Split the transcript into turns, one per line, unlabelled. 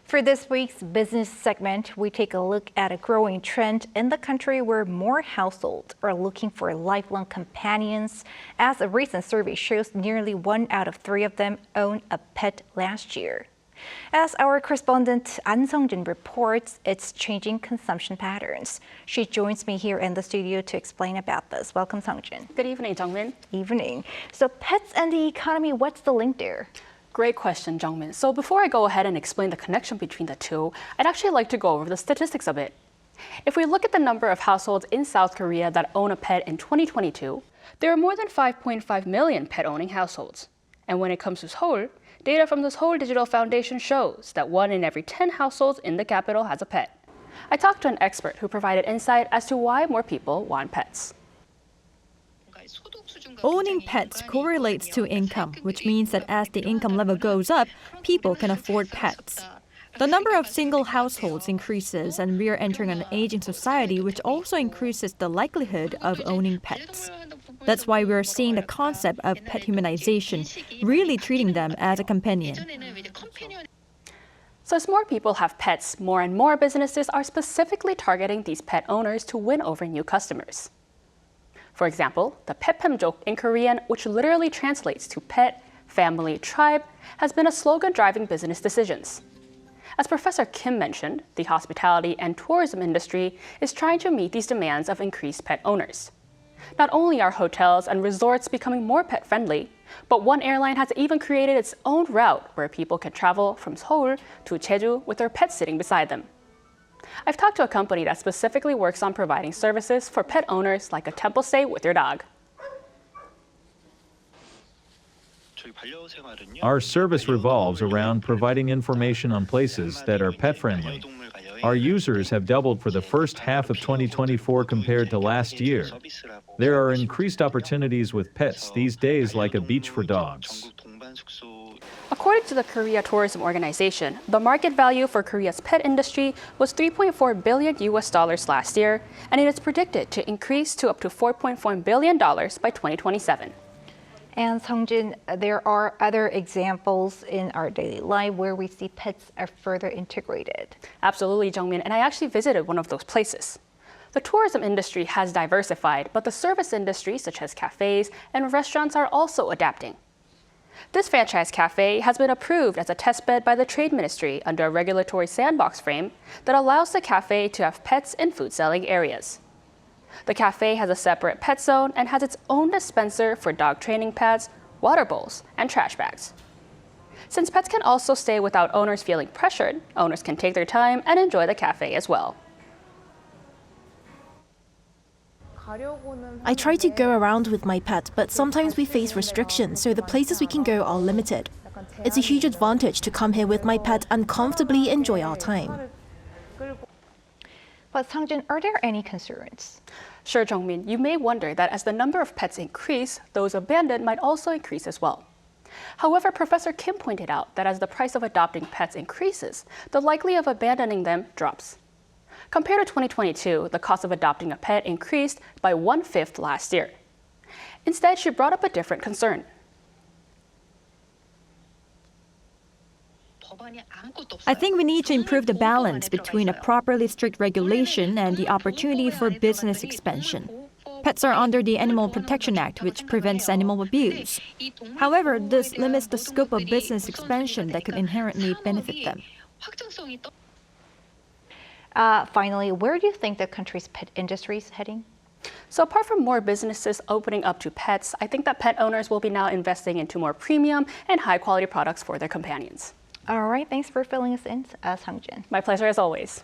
For this week's business segment, we take a look at a growing trend in the country where more households are looking for lifelong companions. As a recent survey shows, nearly 1 out of 3 of them owned a pet last year. As our correspondent Ahn Sung-jin reports, it's changing consumption patterns. She joins me here in the studio to explain about this. Welcome, Sung-jin.
Good evening, Jung-min.
Evening. So pets and the economy, what's the link there?
Great question, Jung-min. So before I go ahead and explain the connection between the two, I'd actually like to go over the statistics a bit. If we look at the number of households in South Korea that own a pet in 2022, there are more than 5.5 million pet-owning households. And when it comes to Seoul, data from the Seoul Digital Foundation shows that 1 in every 10 households in the capital has a pet. I talked to an expert who provided insight as to why more people want pets.
Owning pets correlates to income, which means that as the income level goes up, people can afford pets. The number of single households increases, and we are entering an aging society, which also increases the likelihood of owning pets. That's why we're seeing the concept of pet humanization, really treating them as a companion.
So as more people have pets, more and more businesses are specifically targeting these pet owners to win over new customers. For example, the pepemjok in Korean, which literally translates to pet, family, tribe, has been a slogan driving business decisions. As Professor Kim mentioned, the hospitality and tourism industry is trying to meet these demands of increased pet owners. Not only are hotels and resorts becoming more pet-friendly, but one airline has even created its own route where people can travel from Seoul to Jeju with their pets sitting beside them. I've talked to a company that specifically works on providing services for pet owners like a temple stay with your dog.
Our service revolves around providing information on places that are pet-friendly. Our users have doubled for the first half of 2024 compared to last year. There are increased opportunities with pets these days, like a beach for dogs.
According to the Korea Tourism Organization, the market value for Korea's pet industry was $3.4 billion last year, and it is predicted to increase to up to $4.4 billion by 2027.
And Sung-jin, there are other examples in our daily life where we see pets are further integrated.
Absolutely, Jung-min, and I actually visited one of those places. The tourism industry has diversified, but the service industry, such as cafes and restaurants, are also adapting. This franchise cafe has been approved as a testbed by the Trade Ministry under a regulatory sandbox frame that allows the cafe to have pets in food-selling areas. The cafe has a separate pet zone and has its own dispenser for dog training pads, water bowls, and trash bags. Since pets can also stay without owners feeling pressured, owners can take their time and enjoy the cafe as well.
I try to go around with my pet, but sometimes we face restrictions, so the places we can go are limited. It's a huge advantage to come here with my pet and comfortably enjoy our time.
But Sung-jin, are there any concerns?
Sure, Jung-min, you may wonder that as the number of pets increase, those abandoned might also increase as well. However, Professor Kim pointed out that as the price of adopting pets increases, the likelihood of abandoning them drops. Compared to 2022, the cost of adopting a pet increased by 1/5 last year. Instead, she brought up a different concern.
I think we need to improve the balance between a properly strict regulation and the opportunity for business expansion. Pets are under the Animal Protection Act, which prevents animal abuse. However, this limits the scope of business expansion that could inherently benefit them.
Finally, where do you think the country's pet industry is heading?
So apart from more businesses opening up to pets, I think that pet owners will be now investing into more premium and high-quality products for their companions.
All right, thanks for filling us in, Sung-jin.
My pleasure as always.